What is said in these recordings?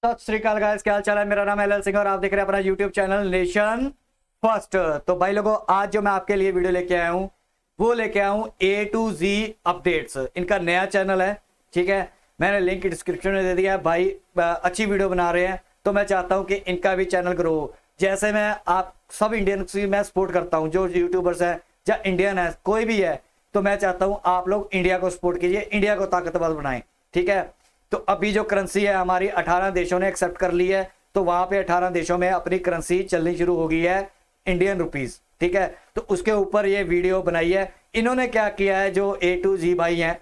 सत श्री अकाल गाइस, क्या हाल चाल है। मेरा नाम है एल सिंह और आप देख रहे हैं अपना यूट्यूब चैनल नेशन फर्स्ट। तो भाई लोगों, आज जो मैं आपके लिए वीडियो लेके आया हूँ वो लेके आया हूँ A to Z अपडेट्स। इनका नया चैनल है, ठीक है। मैंने लिंक डिस्क्रिप्शन में दे दिया है। भाई अच्छी वीडियो बना रहे हैं, तो मैं चाहता हूँ कि इनका भी चैनल ग्रो हो। जैसे मैं आप सब इंडियन की मैं सपोर्ट करता हूँ, जो यूट्यूबर्स है या इंडियन है कोई भी है, तो मैं चाहता हूँ आप लोग इंडिया को सपोर्ट कीजिए, इंडिया को ताकतवर बनाएं, ठीक है। तो अभी जो करेंसी है हमारी 18 देशों ने एक्सेप्ट कर ली है, तो वहां पे 18 देशों में अपनी करेंसी चलनी शुरू हो गई है, इंडियन रुपीस, ठीक है। तो उसके ऊपर ये वीडियो बनाई है। इन्होंने क्या किया है, जो A to Z भाई हैं,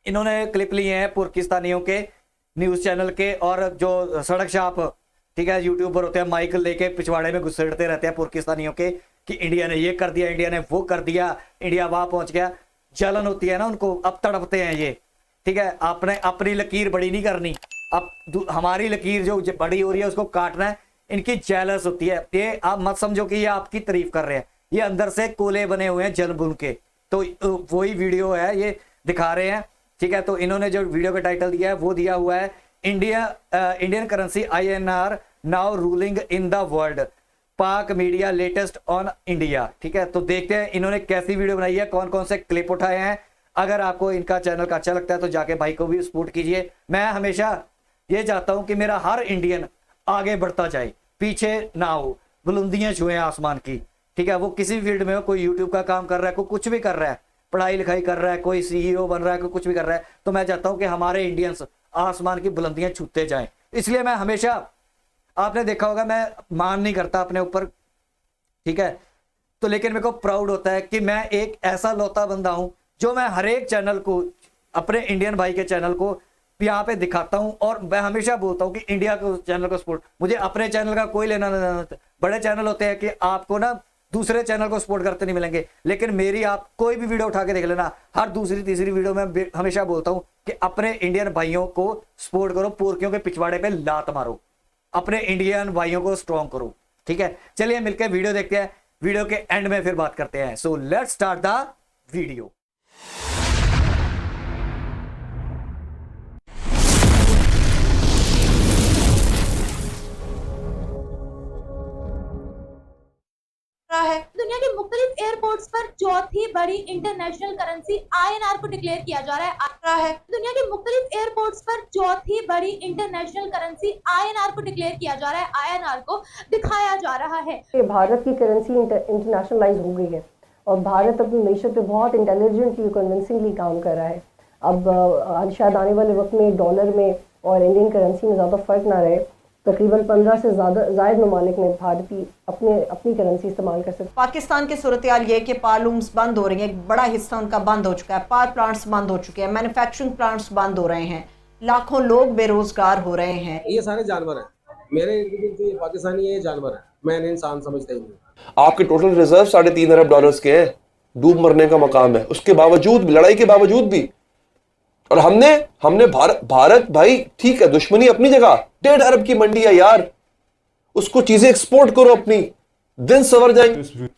इन्होंने क्लिप लिए हैं पाकिस्तानियों के न्यूज चैनल के, और जो सड़क छाप, ठीक है, यूट्यूबर होते हैं, माइक लेके पिछवाड़े में घुसड़ते रहते हैं पाकिस्तानियों के कि इंडिया ने ये कर दिया, इंडिया ने वो कर दिया, इंडिया वहां पहुंच गया। जलन होती है ना उनको, अब तड़पते हैं ये, ठीक है। आपने अपनी लकीर बड़ी नहीं करनी, अब हमारी लकीर जो बड़ी हो रही है उसको काटना है। इनकी जेलस होती है। ये आप मत समझो कि ये आपकी तारीफ कर रहे हैं, ये अंदर से कोले बने हुए हैं जल बुन के। तो वही वीडियो है, ये दिखा रहे हैं, ठीक है। तो इन्होंने जो वीडियो का टाइटल दिया है वो दिया हुआ है Indian currency INR now ruling in the world, पाक मीडिया लेटेस्ट ऑन इंडिया, ठीक है। तो देखते हैं इन्होंने कैसी वीडियो बनाई है, कौन कौन से क्लिप उठाए हैं। अगर आपको इनका चैनल का अच्छा लगता है तो जाके भाई को भी सपोर्ट कीजिए। मैं हमेशा ये चाहता हूं कि मेरा हर इंडियन आगे बढ़ता जाए, पीछे ना हो, बुलंदियां छुए आसमान की, ठीक है। वो किसी भी फील्ड में हो, कोई यूट्यूब का काम कर रहा है, कोई कुछ भी कर रहा है, पढ़ाई लिखाई कर रहा है, कोई CEO बन रहा है, कोई कुछ भी कर रहा है, तो मैं चाहता हूं कि हमारे इंडियंस आसमान की बुलंदियां छूते जाएं। इसलिए मैं हमेशा, आपने देखा होगा, मैं मान नहीं करता अपने ऊपर, ठीक है। तो लेकिन मेरे को प्राउड होता है कि मैं एक ऐसा लौता बंदा हूं जो मैं हर एक चैनल को, अपने इंडियन भाई के चैनल को यहाँ पे दिखाता हूं, और मैं हमेशा बोलता हूं कि इंडिया को चैनल को सपोर्ट, मुझे अपने चैनल का कोई लेना देना। बड़े चैनल होते हैं कि आपको ना दूसरे चैनल को सपोर्ट करते नहीं मिलेंगे, लेकिन मेरी आप कोई भी वीडियो उठा के देख लेना, हर दूसरी तीसरी वीडियो में हमेशा बोलता हूं कि अपने इंडियन भाइयों को सपोर्ट करो, पोरकियों के पिछवाड़े पे लात मारो, अपने इंडियन भाइयों को स्ट्रॉन्ग करो, ठीक है। चलिए मिलकर वीडियो देखते हैं, वीडियो के एंड में फिर बात करते हैं। So let's start the video. है दुनिया के मुख्तलिफ एयरपोर्ट्स पर चौथी बड़ी इंटरनेशनल करेंसी INR को डिक्लेयर किया जा रहा है। दुनिया के मुख्तलिफ एयरपोर्ट्स पर चौथी बड़ी इंटरनेशनल करेंसी INR को डिक्लेयर किया जा रहा है, INR को दिखाया जा रहा है। भारत की करेंसी इंटरनेशनलाइज हो गई है और भारत अपनी मीशत पे बहुत इंटेलिजेंटली कन्विंसिंगली काम कर रहा है। अब शायद आने वाले वक्त में डॉलर में और इंडियन करेंसी में ज़्यादा फर्क ना रहे, तकरीबन 15 से ज़ायद ममालिक में भारतीय अपनी करेंसी इस्तेमाल कर सकते। पाकिस्तान की सूरत हाल ये कि पावर लूम्स बंद हो रही हैं, एक बड़ा हिस्सा उनका बंद हो चुका है, पावर प्लांट्स बंद हो चुके हैं, मैन्युफैक्चरिंग प्लांट्स बंद हो रहे हैं, लाखों लोग बेरोजगार हो रहे हैं। ये सारे जानवर हैं, मेरे इर्द गिर्द ये पाकिस्तानी ये जानवर है, मैं इन्हें इंसान समझता ही नहीं। आपके टोटल रिजर्व $3.5 अरब के हैं, डूब मरने का मकाम है, उसके बावजूद भी, लड़ाई के बावजूद भी। और हमने भारत भाई ठीक है, दुश्मनी अपनी जगह, 1.5 अरब की मंडी है यार, उसको चीजें एक्सपोर्ट करो, अपनी दिन सवर जाएंगे।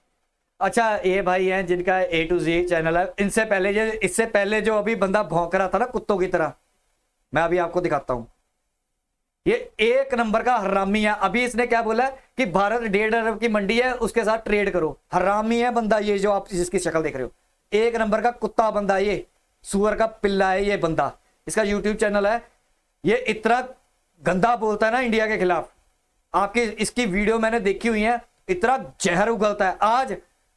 अच्छा, ये भाई हैं जिनका A to Z चैनल है। इससे पहले जो अभी बंदा भौंक रहा था ना कुत्तों की तरह, मैं अभी आपको दिखाता हूं। ये एक नंबर का हरामी है। अभी इसने क्या बोला कि भारत 1.5 अरब की मंडी है, उसके साथ ट्रेड करो। हरामी है बंदा ये, जो आप जिसकी शक्ल देख रहे हो, एक नंबर का कुत्ता बंदा, ये सुअर का पिल्ला है ये बंदा। इसका YouTube चैनल है। ये इतना गंदा बोलता है ना इंडिया के खिलाफ, आपकी इसकी वीडियो मैंने देखी हुई है, इतना जहर उगलता है। आज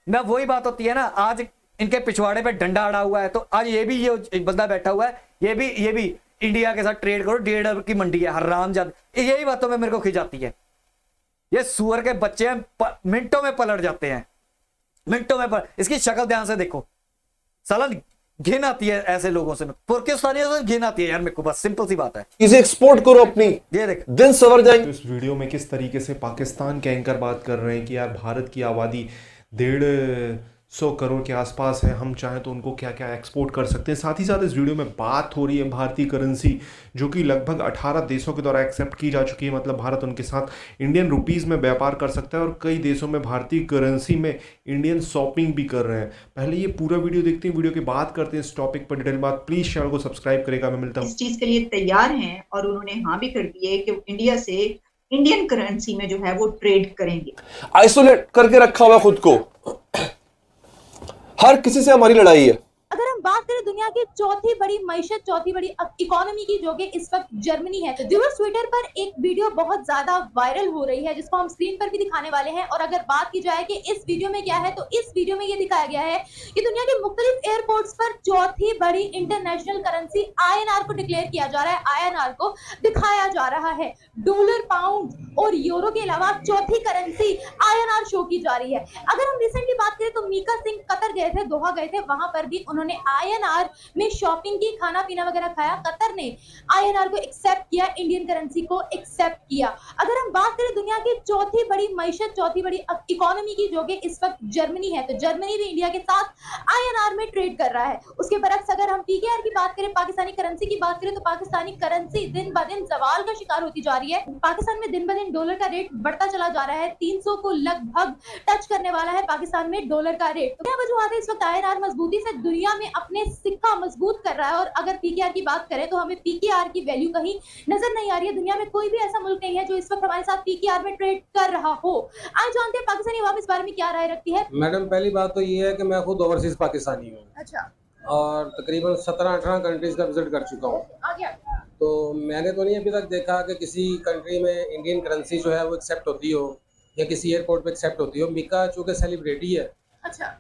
ना वही बात होती है ना, आज इनके पिछवाड़े पे डंडा अड़ा हुआ है, तो आज ये बंदा बैठा हुआ है, ये भी इंडिया के साथ ट्रेड करो, 1.5 अरब की मंडी है, हरामजाद। यही बातों में मेरे को खिंचाती है। ये सुअर के बच्चे मिनटों में पलट जाते हैं, मिनटों में इसकी शक्ल ध्यान से देखो, साला घिन आती है ऐसे लोगों से, पाकिस्तानियों से घिन आती है यार मेरे को, बस सिंपल सी बात है। चीजें एक्सपोर्ट करो अपनी, ये देख दिन सवर जाएंगे। तो इस वीडियो में किस तरीके से पाकिस्तान के एंकर बात कर रहे हैं कि यार भारत की आबादी 1.5 100 करोड़ के आसपास है। हम चाहें तो उनको क्या क्या एक्सपोर्ट कर सकते हैं। साथ ही साथ इस वीडियो में बात हो रही है भारतीय करेंसी, जो कि लगभग 18 देशों के द्वारा एक्सेप्ट की जा चुकी है। मतलब भारत उनके साथ इंडियन रुपीज़ में व्यापार कर सकता है और कई देशों में भारतीय करेंसी में इंडियन शॉपिंग भी कर रहे हैं। पहले ये पूरा वीडियो देखते हैं, वीडियो की बात करते हैं इस टॉपिक पर डिटेल बात। प्लीज़ चैनल को सब्सक्राइब करेगा। मैं मिलता हूँ। इस चीज के लिए तैयार हैं और उन्होंने हाँ भी कर दी है कि इंडिया से इंडियन करेंसी में जो है वो ट्रेड करेंगे। आइसोलेट करके रखा हुआ खुद को, हर किसी से हमारी लड़ाई है। अगर हम बात करें दुनिया की चौथी बड़ी मईशत, चौथी बड़ी इकोनॉमी की, जो कि इस वक्त जर्मनी है, तो व्यूअर्स ट्विटर पर एक वीडियो बहुत ज्यादा वायरल हो रही है जिसको हम स्क्रीन पर भी दिखाने वाले हैं। और अगर बात की जाए कि इस वीडियो में क्या है, तो इस वीडियो में ये दिखाया गया है कि दुनिया के मुख्तलिफ एयरपोर्ट्स पर चौथी बड़ी इंटरनेशनल करेंसी INR को डिक्लेयर किया जा रहा है, INR को दिखाया जा रहा है। डॉलर, पाउंड और यूरो के अलावा चौथी करेंसी INR शो की जा रही है। अगर हम रिसेंटली बात करें तो मीका सिंह कतर गए थे, दोहा गए थे, वहां पर भी उन्होंने INR में शॉपिंग की, खाना पीना वगैरह खाया। कतर ने INR को एक्सेप्ट किया, इंडियन करेंसी को एक्सेप्ट किया। अगर हम बात करें दुनिया की चौथी बड़ी मईशत, चौथी बड़ी इकोनॉमी की, जो कि इस वक्त जर्मनी है, तो जर्मनी भी इंडिया के साथ INR में ट्रेड कर रहा है। उसके बरक्स अगर हम PKR की बात करें, पाकिस्तानी करेंसी की बात करें, तो पाकिस्तानी करेंसी दिन ब दिन जवाल का शिकार होती जा रही है। पाकिस्तान में दिन ब दिन डॉलर का रेट बढ़ता चला जा रहा है, 300 को लगभग टच करने वाला है पाकिस्तान में डॉलर का रेट। तो क्या वजूहत है इस वक्त INR मजबूती से दुनिया में अपने सिक्का मजबूत कर रहा है? और अगर PKR की बात करें तो हमें PKR की वैल्यू कहीं नजर नहीं आ रही है। दुनिया में कोई भी ऐसा मुल्क नहीं है जो इस वक्त हमारे साथ PKR में ट्रेड कर रहा हो। आज जानते हैं पाकिस्तानी अवाम इस बारे में क्या राय रखती है। मैडम, पहली बात तो ये है कि मैं खुद ओवरसीज पाकिस्तानी हूँ। अच्छा, और तकरीबन 17-18 कंट्रीज का विजिट कर चुका हूँ। आ गया। तो मैंने तो नहीं अभी तक देखा कि किसी कंट्री में इंडियन करेंसी जो है वो एक्सेप्ट होती हो या किसी एयरपोर्ट पे एक्सेप्ट होती हो। मीका चूँकि सेलिब्रिटी है, अच्छा,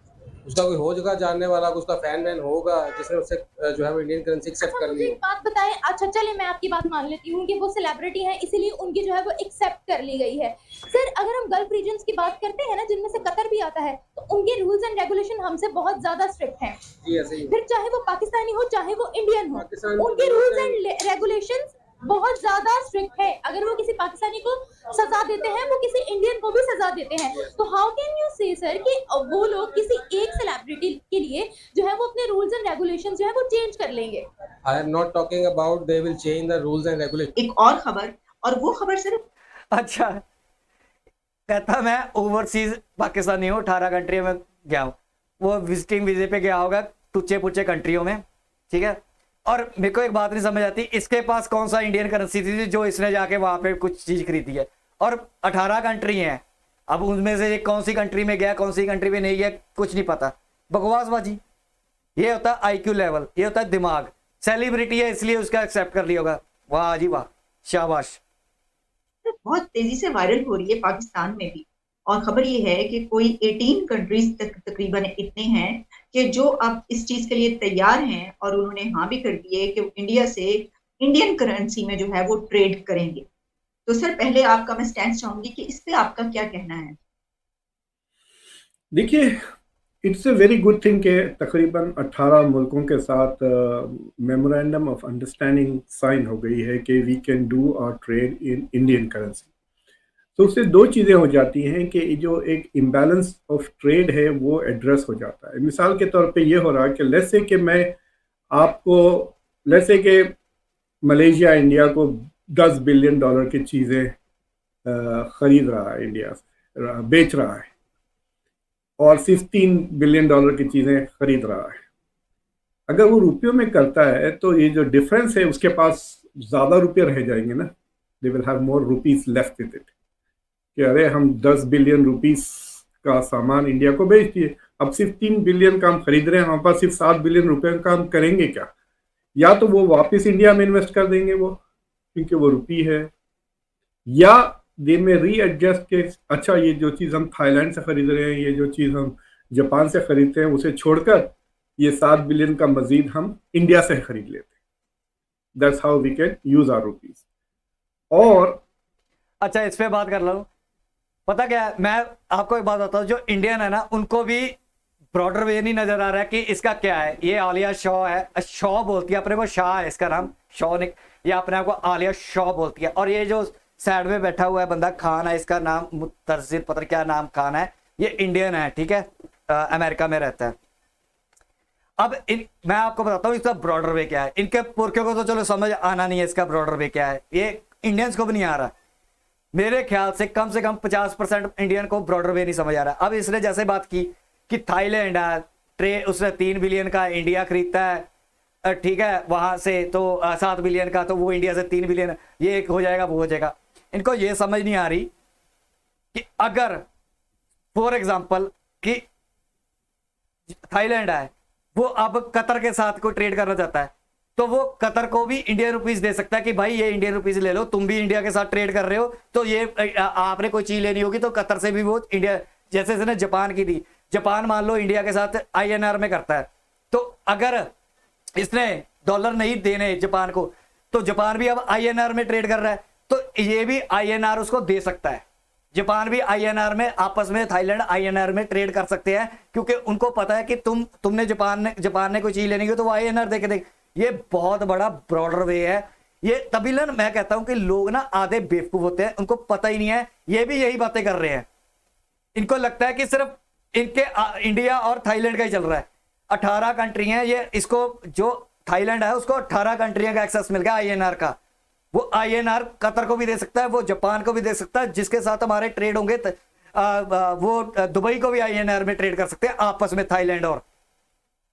उसका कोई होगा जानने वाला, उसका फैन मैन होगा जिसने उससे जो है वो इंडियन करेंसी एक्सेप्ट अच्छा, कर मुझे ली एक हो। बात बताएं। अच्छा, चलिए मैं आपकी बात मान लेती हूँ कि वो सेलिब्रिटी है, इसीलिए उनकी जो है वो एक्सेप्ट कर ली गई है। सर, अगर हम गल्फ रीजन्स की बात करते हैं ना, जिनमें से कतर भी आता है, तो उनके रूल्स एंड रेगुलेशन हमसे बहुत ज्यादा स्ट्रिक्ट हैं। जी, ऐसे ही फिर चाहे वो पाकिस्तानी हो चाहे वो इंडियन हो, पाकिस्तान में उनके रूल्स एंड रेगुलेशंस बहुत ज्यादा स्ट्रिक्ट है। अगर वो किसी पाकिस्तानी को सजा देते हैं, वो किसी इंडियन को भी सजा देते हैं। तो हाउ कैन यू से सर कि वो लोग किसी एक सेलिब्रिटी के लिए जो है वो अपने रूल्स एंड रेगुलेशंस जो है वो चेंज कर लेंगे? I am not talking about they will change the rules and regulation. एक और खबर, और वो खबर सिर्फ अच्छा, कहता मैं ओवरसीज पाकिस्तानी हूँ, 18 कंट्री में गया हूँ। वो विजिटिंग वीजे पे गया होगा टुच्चे पुच्चे कंट्रियों में, ठीक है। और मेरे को एक बात नहीं समझ आती, इसके पास कौन सा इंडियन करेंसी थी जो इसने जाके वहां पे कुछ चीज खरीदी है? और 18 कंट्री हैं, अब उनमें से ये कौन सी कंट्री में गया, कौन सी कंट्री में नहीं गया, कुछ नहीं पता। बकवासबाजी। ये होता है IQ लेवल, ये होता है दिमाग। सेलिब्रिटी है इसलिए उसका एक्सेप्ट कर लिया होगा। वाह जी वाह, शाबाश। बहुत तेजी से वायरल हो रही है पाकिस्तान में भी। और खबर ये है कि कोई 18 कंट्रीज तक तकरीबन इतने हैं कि जो अब इस चीज के लिए तैयार हैं और उन्होंने हाँ भी कर दी है कि इंडिया से इंडियन करेंसी में जो है वो ट्रेड करेंगे। तो सर, पहले आपका मैं स्टैंड चाहूंगी कि इस पे आपका क्या कहना है? देखिए, it's a very good thing कि तकरीबन 18 मुल्कों के साथ मेमोरेंडम ऑफ अंडरस्टैंडिंग साइन हो गई है कि we can do our trade in Indian currency. तो उससे दो चीज़ें हो जाती हैं कि जो एक इम्बैलेंस ऑफ ट्रेड है वो एड्रेस हो जाता है। मिसाल के तौर पे ये हो रहा है कि लेट्स से कि मैं आपको, लेट्स से कि मलेशिया इंडिया को $10 बिलियन की चीज़ें ख़रीद रहा है, इंडिया से बेच रहा है, और सिर्फ $3 बिलियन की चीज़ें खरीद रहा है। अगर वो रुपयों में करता है तो ये जो डिफरेंस है उसके पास ज़्यादा रुपये रह जाएंगे ना, they will have more rupees left with it, कि अरे हम 10 बिलियन रुपीस का सामान इंडिया को बेच दिए, अब सिर्फ 3 बिलियन का हम खरीद रहे हैं, हमारे पास सिर्फ 7 बिलियन रुपए का हम करेंगे क्या? या तो वो वापस इंडिया में इन्वेस्ट कर देंगे वो, क्योंकि वो रुपी है, या दे में रीएडजस्ट के अच्छा ये जो चीज़ हम थाईलैंड से खरीद रहे हैं, ये जो चीज़ हम जापान से खरीदते हैं, उसे छोड़कर ये 7 बिलियन का मजीद हम इंडिया से खरीद लेते हैं। That's how we can use our rupees. और अच्छा, इस पे बात कर लो। पता क्या है, मैं आपको एक बात बताता हूँ, जो इंडियन है ना उनको भी ब्रॉडर वे नहीं नजर आ रहा है कि इसका क्या है। ये आलिया शॉ है, शॉ बोलती है अपने को, शाह है इसका नाम, शॉ ने, ये अपने आप को आलिया शॉ बोलती है। और ये जो साइड में बैठा हुआ है बंदा, खान है इसका नाम, मुतरजिर पता क्या नाम खान है, ये इंडियन है, ठीक है। अमेरिका में रहता है। अब मैं आपको बताता हूँ इसका ब्रॉडर वे क्या है। इनके पुरखों को तो चलो समझ आना नहीं है इसका ब्रॉडर वे क्या है, ये इंडियंस को भी नहीं आ रहा। मेरे ख्याल से कम 50% इंडियन को ब्रॉडर वे नहीं समझ आ रहा। अब इसने जैसे बात की कि थाईलैंड है, उसने 3 बिलियन का इंडिया खरीदता है, ठीक है, वहां से तो 7 बिलियन का, तो वो इंडिया से 3 बिलियन, ये एक हो जाएगा वो हो जाएगा। इनको ये समझ नहीं आ रही कि अगर फॉर एग्जाम्पल कि थाईलैंड है, वो अब कतर के साथ कोई ट्रेड करना चाहता है, तो वो कतर को भी इंडियन रुपीस दे सकता है कि भाई ये इंडियन रुपीस ले लो, तुम भी इंडिया के साथ ट्रेड कर रहे हो, तो ये आपने कोई चीज लेनी होगी तो कतर से भी वो इंडिया, जैसे इसने जापान की थी, जापान मान लो इंडिया के साथ INR में करता है, तो अगर इसने डॉलर नहीं देने जापान को, तो जापान भी अब INR में ट्रेड कर रहा है, तो ये भी INR उसको दे सकता है। जापान भी INR में, आपस में थाईलैंड INR में ट्रेड कर सकते हैं, क्योंकि उनको पता है कि तुमने जापान ने कोई चीज लेनी हो तो वो INR दे के दे। ये बहुत बड़ा ब्रॉडर वे है। ये तभी ना मैं कहता हूं कि लोग ना आधे बेवकूफ होते हैं, उनको पता ही नहीं है। ये भी यही बातें कर रहे हैं, इनको लगता है कि सिर्फ इनके इंडिया और थाईलैंड का ही चल रहा है। 18 कंट्री हैं ये, इसको जो थाईलैंड है उसको 18 कंट्रियों का एक्सेस मिल गया INR का। वो INR कतर को भी दे सकता है, वो जापान को भी दे सकता है, जिसके साथ हमारे ट्रेड होंगे वो दुबई को भी INR में ट्रेड कर सकते हैं आपस में, थाईलैंड और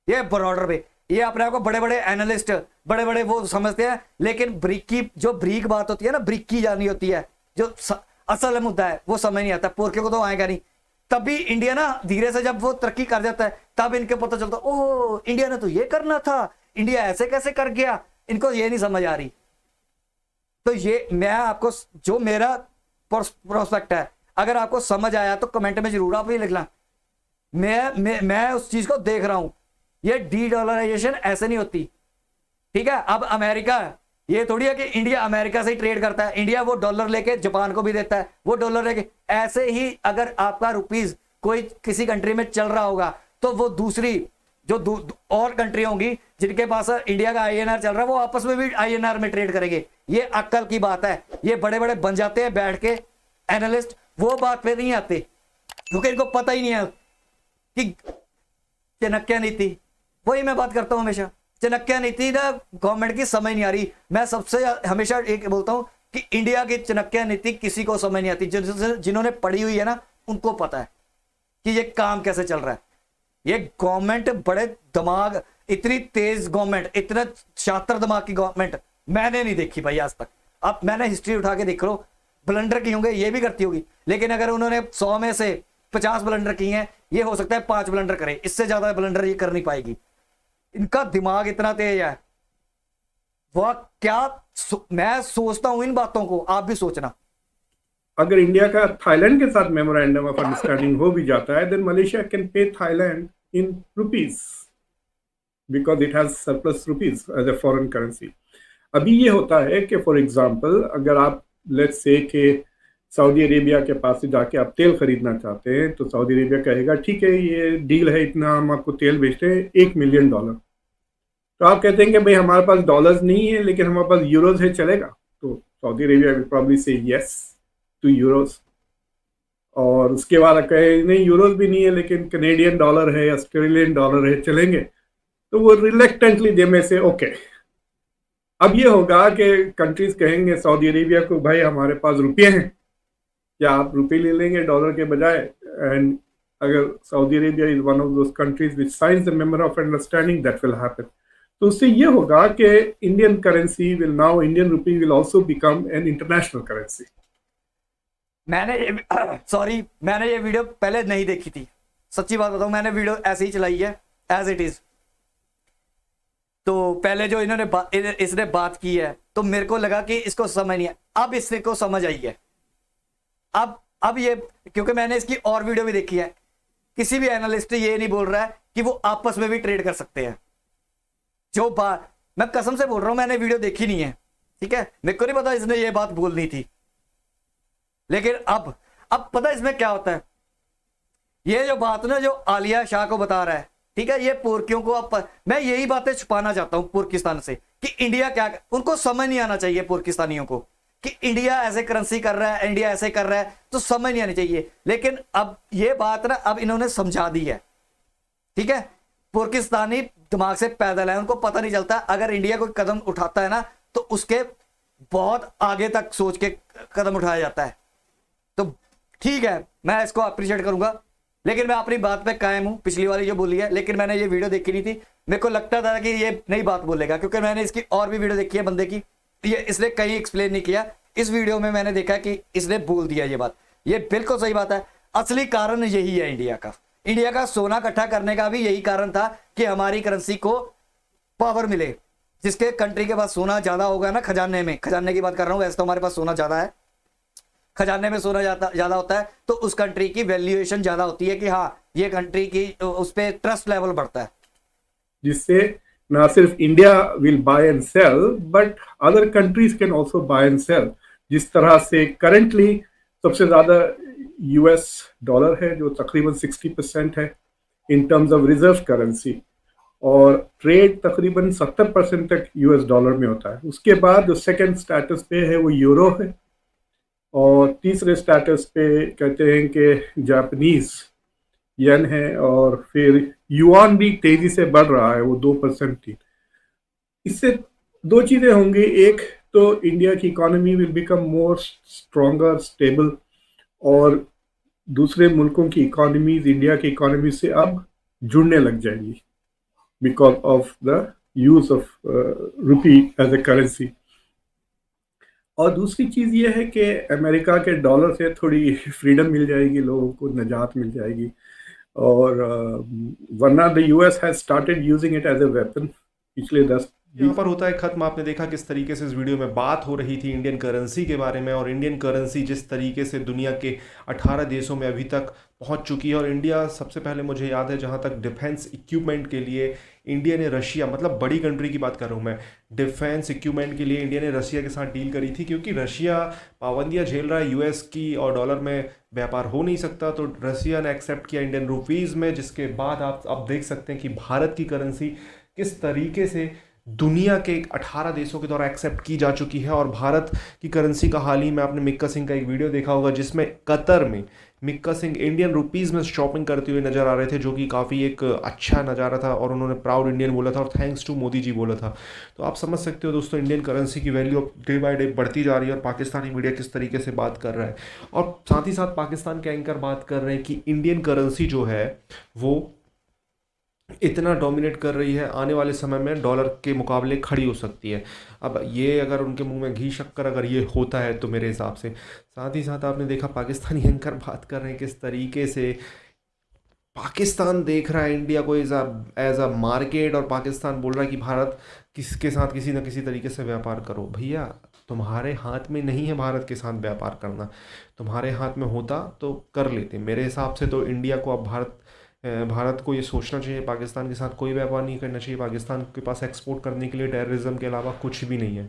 ये बॉर्डर पे। ये अपने आप को बड़े बड़े एनालिस्ट, बड़े बड़े वो समझते हैं, लेकिन ब्रिक की जो ब्रीक बात होती है ना, ब्रिक की जानी होती है, जो असल मुद्दा है वो समझ नहीं आता। पोरके को तो आएगा नहीं। तभी इंडिया ना धीरे से जब वो तरक्की कर जाता है, तब इनके पता चलता ओह इंडिया ने तो ये करना था, इंडिया ऐसे कैसे कर गया, इनको ये नहीं समझ आ रही। तो ये मैं आपको जो मेरा प्रोस्पेक्ट है, अगर आपको समझ आया तो कमेंट में जरूर आप ये लिखना। मैं उस चीज को देख रहा हूं। ये डी डॉलराइजेशन ऐसे नहीं होती, ठीक है। अब अमेरिका, ये थोड़ी है कि इंडिया अमेरिका से ही ट्रेड करता है, इंडिया वो डॉलर लेके जापान को भी देता है, वो डॉलर लेके। ऐसे ही अगर आपका रुपीज कोई किसी कंट्री में चल रहा होगा, तो वो दूसरी जो और कंट्री होंगी जिनके पास इंडिया का INR चल रहा है, वो आपस में भी INR में ट्रेड करेंगे। ये अक्ल की बात है। ये बड़े बड़े बन जाते हैं बैठ के एनालिस्ट, वो बात पे नहीं आते, क्योंकि इनको पता ही नहीं है कि चाणक्य नीति, वही मैं बात करता हूं हमेशा। चाणक्य नीति ना गवर्नमेंट की समझ नहीं आ रही। मैं सबसे हमेशा एक बोलता हूं कि इंडिया की चाणक्य नीति किसी को समझ नहीं आती। जिन्होंने पढ़ी हुई है ना, उनको पता है कि ये काम कैसे चल रहा है। ये गवर्नमेंट बड़े दिमाग, इतनी तेज गवर्नमेंट, इतना शातिर दिमाग की गवर्नमेंट मैंने नहीं देखी भाई आज तक। अब मैंने हिस्ट्री उठा के देख लो, ब्लंडर की होंगे, ये भी करती होगी, लेकिन अगर उन्होंने 100 में से 50 ब्लंडर की हैं, ये हो सकता है 5 ब्लंडर करे, इससे ज्यादा ब्लंडर ये कर नहीं पाएगी। इनका दिमाग इतना तेज है। वह क्या मैं सोचता हूं इन बातों को, आप भी सोचना। अगर इंडिया का थाईलैंड के साथ मेमोरेंडम ऑफ अंडरस्टैंडिंग हो भी जाता है, then Malaysia can pay Thailand in rupees because it has surplus rupees as a foreign currency. अभी ये होता है कि फॉर एग्जांपल अगर आप लेट्स से कि सऊदी अरेबिया के पास से जाके आप तेल खरीदना चाहते हैं, तो सऊदी अरेबिया कहेगा ठीक है ये डील है, इतना हम आपको तेल बेचते हैं, $1 मिलियन। तो आप कहते हैं कि भाई हमारे पास डॉलर्स नहीं है लेकिन हमारे पास यूरोज है, चलेगा? तो सऊदी अरेबिया विल प्रॉब्ली से यस टू यूरोज। और उसके बाद कहे नहीं यूरोज भी नहीं है लेकिन कनेडियन डॉलर है, ऑस्ट्रेलियन डॉलर है, चलेंगे? तो वो रिलेक्टेंटली दे में से ओके। अब ये होगा कि कंट्रीज कहेंगे सऊदी अरेबिया को भाई हमारे पास रुपये हैं, क्या आप रुपये ले लेंगे डॉलर के बजाय? एंड अगर Saudi Arabia is one of those countries which science the memorandum of understanding, that will happen. तो उससे ये होगा कि Indian currency will now, Indian rupee will also become an international currency. मैंने ये वीडियो पहले नहीं देखी थी, सच्ची बात बताऊं, मैंने वीडियो ऐसे ही चलाई है एज इट इज। तो पहले जो इसने बात की है, तो मेरे को लगा कि इसको समझ नहीं है। अब इससे को समझ आई है। अब ये, क्योंकि मैंने इसकी और वीडियो भी देखी है, किसी भी एनालिस्ट ये नहीं बोल रहा है कि वो आपस में भी ट्रेड कर सकते हैं। जो बात मैं कसम से बोल रहा हूं, मैंने वीडियो देखी नहीं है, ठीक है, मेरे को नहीं पता इसने ये बात बोलनी थी। लेकिन अब पता इसमें क्या होता है, ये जो बात ना जो आलिया शाह को बता रहा है, ठीक है, ये पुरकियों को मैं यही बातें छुपाना चाहता हूं पाकिस्तान से कि इंडिया क्या, उनको समझ नहीं आना चाहिए पाकिस्तानियों को कि इंडिया ऐसे करेंसी कर रहा है, इंडिया ऐसे कर रहा है, तो समझ नहीं आनी चाहिए। लेकिन अब ये बात ना अब इन्होंने समझा दी है, ठीक है, पाकिस्तानी दिमाग से पैदल है, उनको पता नहीं चलता अगर इंडिया कोई कदम उठाता है ना तो उसके बहुत आगे तक सोच के कदम उठाया जाता है। तो ठीक है, मैं इसको अप्रिशिएट करूंगा, लेकिन मैं अपनी बात पे कायम हूं, पिछली वाली जो बोली है। लेकिन मैंने ये वीडियो देखी नहीं थी, मेरे को लगता था कि ये नई बात बोलेगा, क्योंकि मैंने इसकी और भी वीडियो देखी है बंदे की, ये इसने कहीं एक्सप्लेन नहीं किया। इस वीडियो में मैंने देखा कि इसने बोल दिया ये बात, ये बिल्कुल सही बात है। असली कारण यही है इंडिया का सोना इकट्ठा करने का भी यही कारण था कि हमारी करेंसी को पावर मिले। जिसके कंट्री के पास सोना ज्यादा होगा ना, खजाने की बात कर रहा हूं, वैसे तो हमारे पास सोना ज्यादा है, खजाने में सोना ज्यादा होता है तो उस कंट्री की वैल्यूएशन ज्यादा होती है कि हाँ ये कंट्री की, उस पर ट्रस्ट लेवल बढ़ता है, जिससे ना सिर्फ India will buy and sell but other countries can also buy and sell. जिस तरह से करंटली सबसे ज्यादा यूएस डॉलर है जो तकरीबन 60% है in terms of reserve currency, और ट्रेड तकरीबन 70% तक यूएस डॉलर में होता है। उसके बाद जो सेकंड स्टेटस पे है वो यूरो है, और तीसरे स्टेटस पे कहते हैं कि जापानीज येन है, और फिर युआन भी तेजी से बढ़ रहा है, वो 2% थी। इससे दो चीजें होंगी, एक तो इंडिया की economy will become more stronger stable, और दूसरे मुल्कों की इकोनॉमीज इंडिया की इकोनॉमी से अब जुड़ने लग जाएंगी because of the use of rupee as a currency. और दूसरी चीज ये है कि अमेरिका के डॉलर से थोड़ी फ्रीडम मिल जाएगी, लोगों को निजात मिल जाएगी, और वरना the US has started using it as a weapon पिछले 10 यहाँ पर होता है खत्म। आपने देखा किस तरीके से इस वीडियो में बात हो रही थी इंडियन करेंसी के बारे में, और इंडियन करेंसी जिस तरीके से दुनिया के 18 देशों में अभी तक पहुंच चुकी है। और इंडिया सबसे पहले मुझे याद है जहां तक डिफेंस इक्विपमेंट के लिए इंडिया ने रशिया, मतलब बड़ी कंट्री की बात कर रहा हूं मैं, डिफेंस इक्विपमेंट के लिए इंडिया ने रशिया के साथ डील करी थी, क्योंकि रशिया पाबंदियां झेल रहा है यूएस की और डॉलर में व्यापार हो नहीं सकता, तो रशिया ने एक्सेप्ट किया इंडियन रुपीज़ में। जिसके बाद आप देख सकते हैं कि भारत की करेंसी किस तरीके से दुनिया के 18 देशों के द्वारा एक्सेप्ट की जा चुकी है। और भारत की करेंसी का हाल ही में आपने मिक्का सिंह का एक वीडियो देखा होगा जिसमें कतर में मिक्का सिंह इंडियन रुपीज़ में शॉपिंग करते हुए नजर आ रहे थे, जो कि काफ़ी एक अच्छा नज़ारा था, और उन्होंने प्राउड इंडियन बोला था और थैंक्स टू मोदी जी बोला था। तो आप समझ सकते हो दोस्तों, इंडियन करेंसी की वैल्यू अब डे बाय डे बढ़ती जा रही है, और पाकिस्तानी मीडिया किस तरीके से बात कर रहा है, और साथ ही साथ पाकिस्तान के एंकर बात कर रहे हैं कि इंडियन करेंसी जो है वो इतना डोमिनेट कर रही है, आने वाले समय में डॉलर के मुकाबले खड़ी हो सकती है। अब ये अगर उनके मुंह में घी शक्कर अगर ये होता है तो मेरे हिसाब से, साथ ही साथ आपने देखा पाकिस्तानी एंकर बात कर रहे हैं किस तरीके से पाकिस्तान देख रहा है इंडिया को एज अ मार्केट, और पाकिस्तान बोल रहा है कि भारत किसके साथ किसी न किसी तरीके से व्यापार करो। भैया तुम्हारे हाथ में नहीं है भारत के साथ व्यापार करना, तुम्हारे हाथ में होता तो कर लेते। मेरे हिसाब से तो इंडिया को अब भारत को ये सोचना चाहिए पाकिस्तान के साथ कोई व्यापार नहीं करना चाहिए। पाकिस्तान के पास एक्सपोर्ट करने के लिए टेररिज्म के अलावा कुछ भी नहीं है,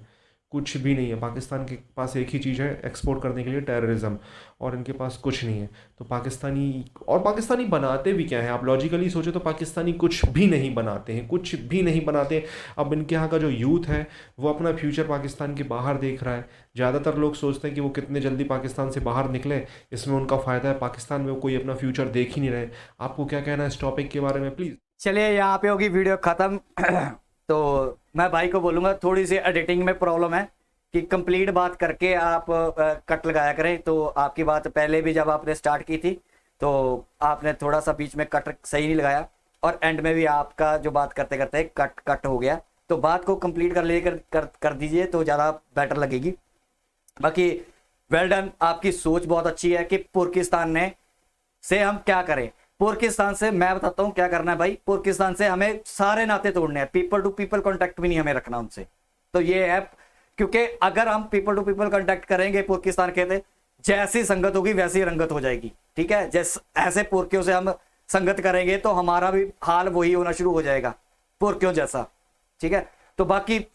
कुछ भी नहीं है। पाकिस्तान के पास एक ही चीज़ है एक्सपोर्ट करने के लिए, टेररिज्म, और इनके पास कुछ नहीं है। तो पाकिस्तानी बनाते भी क्या है, आप लॉजिकली सोचो तो पाकिस्तानी कुछ भी नहीं बनाते हैं, कुछ भी नहीं बनाते। अब इनके यहाँ का जो यूथ है वो अपना फ्यूचर पाकिस्तान के बाहर देख रहा है। ज़्यादातर लोग सोचते हैं कि वो कितने जल्दी पाकिस्तान से बाहर निकले, इसमें उनका फ़ायदा है। पाकिस्तान में वो कोई अपना फ्यूचर देख ही नहीं रहे। आपको क्या कहना है इस टॉपिक के बारे में, प्लीज़? चलिए यहाँ पे होगी वीडियो ख़त्म। तो मैं भाई को बोलूँगा थोड़ी सी एडिटिंग में प्रॉब्लम है कि कंप्लीट बात करके आप कट लगाया करें। तो आपकी बात पहले भी जब आपने स्टार्ट की थी तो आपने थोड़ा सा बीच में कट सही नहीं लगाया, और एंड में भी आपका जो बात करते करते कट हो गया। तो बात को कंप्लीट कर दीजिए तो ज़्यादा बेटर लगेगी। बाकी वेल डन, आपकी सोच बहुत अच्छी है कि पाकिस्तान से हम क्या करें। पाकिस्तान से मैं बताता हूँ क्या करना है भाई। पाकिस्तान से हमें सारे नाते तोड़ने हैं, पीपल टू पीपल कॉन्टैक्ट भी नहीं हमें रखना उनसे। तो ये है, क्योंकि अगर हम पीपल टू पीपल कॉन्टैक्ट करेंगे पाकिस्तान के, थे जैसी संगत होगी वैसी रंगत हो जाएगी। ठीक है, जैसे ऐसे पुरखियों से हम संगत करेंगे तो हमारा भी हाल वही होना शुरू हो जाएगा पुरखियों जैसा। ठीक है, तो बाकी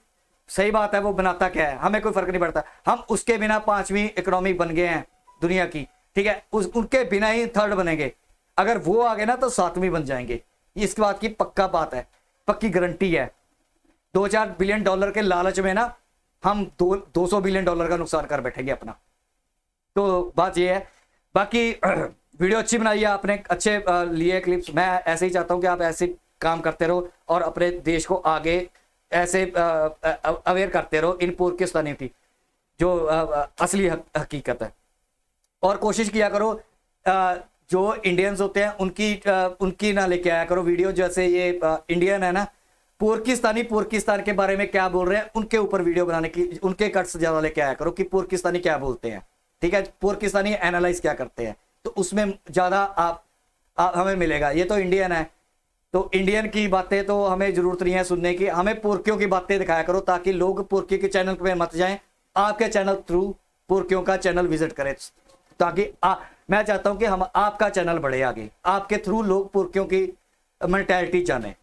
सही बात है, वो बनाता क्या है हमें कोई फर्क नहीं पड़ता। हम उसके बिना 5वीं इकोनॉमी बन गए हैं दुनिया की। ठीक है, उनके बिना ही 3rd बनेंगे। अगर वो आ गए ना तो 7वीं बन जाएंगे। इसकी बात की पक्का बात है, पक्की गारंटी है। 2-4 बिलियन डॉलर के लालच में ना हम 200 बिलियन डॉलर का नुकसान कर बैठेंगे अपना। तो बात ये है। बाकी वीडियो अच्छी बनाई है आपने, अच्छे लिए क्लिप्स। मैं ऐसे ही चाहता हूँ कि आप ऐसे काम करते रहो और अपने देश को आगे ऐसे अवेयर करते रहो इन पाकिस्तानियों की जो असली हकीकत है। और कोशिश किया करो जो इंडियंस होते हैं उनकी ना लेके आया करो वीडियो। जैसे ये इंडियन है ना, पाकिस्तान के बारे में क्या बोल रहे हैं उनके ऊपर वीडियो बनाने की, उनके कट्स ज्यादा लेके आया करो कि पाकिस्तानी क्या बोलते हैं, ठीक है, पाकिस्तानी एनालाइज क्या करते हैं, तो उसमें ज्यादा आप हमें मिलेगा। ये तो इंडियन है, तो इंडियन की बातें तो हमें जरूरत नहीं है सुनने की, हमें पुरकियों की बातें दिखाया करो ताकि लोग पुरकी के चैनल पे मत जाएं, आपके चैनल थ्रू पुरकियों का चैनल विजिट करें, ताकि मैं चाहता हूं कि हम आपका चैनल बढ़े आगे, आपके थ्रू लोग पुरकियों की मेंटालिटी जाने।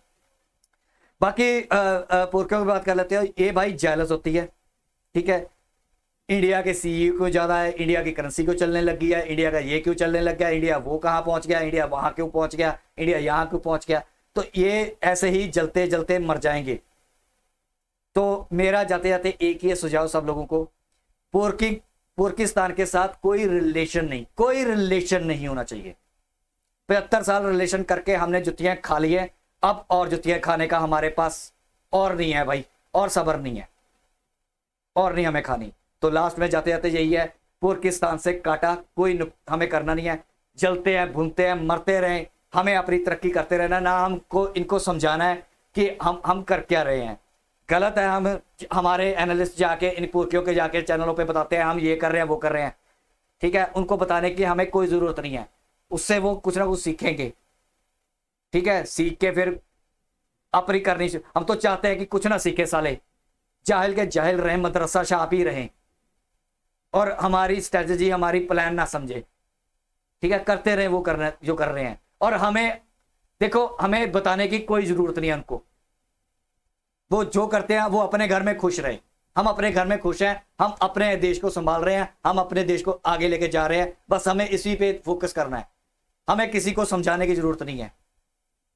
बाकी पुरकियों की बात कर लेते हैं। ये भाई जेलस होती है, ठीक है, इंडिया के सीईओ को ज्यादा है, इंडिया की करेंसी क्यों चलने लगी है, इंडिया का ये क्यों चलने लग गया, इंडिया वो कहाँ पहुंच गया, इंडिया वहां क्यों पहुंच गया, इंडिया यहाँ क्यों पहुंच गया। तो ये ऐसे ही जलते जलते मर जाएंगे। तो मेरा जाते जाते एक ही सुझाव सब लोगों को, पाकिस्तान के साथ कोई रिलेशन नहीं होना चाहिए। 75 साल रिलेशन करके हमने जुतियां खा ली है, अब और जुतियां खाने का हमारे पास और नहीं है भाई, और सब्र नहीं है, और नहीं हमें खानी। तो लास्ट में जाते जाते यही है, पाकिस्तान से काटा कोई हमें करना नहीं है। जलते हैं, भूनते हैं, मरते रहें, हमें अपनी तरक्की करते रहना, ना हमको इनको समझाना है कि हम कर क्या रहे हैं। गलत है, हमारे एनालिस्ट जाके इन पुरकियों के जाके चैनलों पे बताते हैं हम ये कर रहे हैं वो कर रहे हैं, ठीक है, उनको बताने की हमें कोई जरूरत नहीं है, उससे वो कुछ ना कुछ सीखेंगे, ठीक है, सीख के फिर अपनी करनी। हम तो चाहते हैं कि कुछ ना सीखे साले, जाहिल के जाहिल रहें, मदरसा शाप ही रहें और हमारी स्ट्रेटजी हमारी प्लान ना समझे, ठीक है, करते रहें वो करना जो कर रहे हैं। और हमें देखो, हमें बताने की कोई जरूरत नहीं है उनको, वो जो करते हैं वो अपने घर में खुश रहे, हम अपने घर में खुश हैं, हम अपने देश को संभाल रहे हैं, हम अपने देश को आगे लेके जा रहे हैं, बस हमें इसी पे फोकस करना है, हमें किसी को समझाने की जरूरत नहीं है।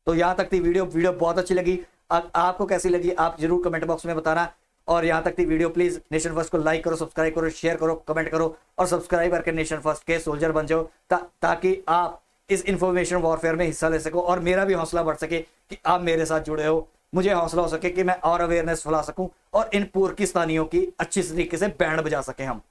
तो यहां तक थी वीडियो बहुत अच्छी लगी। आपको कैसी लगी आप जरूर कमेंट बॉक्स में बताना। और यहां तक थी वीडियो, प्लीज नेशन फर्स्ट को लाइक करो, सब्सक्राइब करो, शेयर करो, कमेंट करो और सब्सक्राइब करके नेशन फर्स्ट के सोल्जर बन जाओ, ताकि आप इस इंफॉर्मेशन वॉरफेयर में हिस्सा ले सको और मेरा भी हौसला बढ़ सके कि आप मेरे साथ जुड़े हो, मुझे हौसला हो सके कि मैं और अवेयरनेस फैला सकूं और इन पाकिस्तानियों की अच्छी तरीके से बैंड बजा सके हम,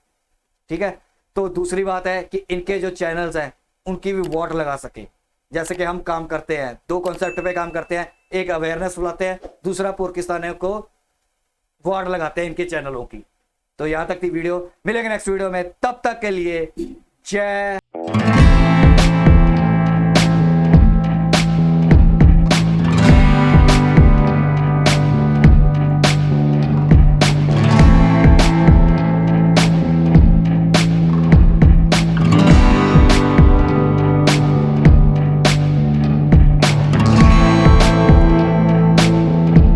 ठीक है। तो दूसरी बात है कि इनके जो चैनल्स हैं उनकी भी वोट लगा सके, जैसे कि हम काम करते हैं, 2 कॉन्सेप्ट पे काम करते हैं, एक अवेयरनेस फैलाते हैं, दूसरा पाकिस्तानियों को वोट लगाते हैं इनके चैनलों की। तो यहां तक थी वीडियो, मिलेंगे नेक्स्ट वीडियो में, तब तक के लिए जय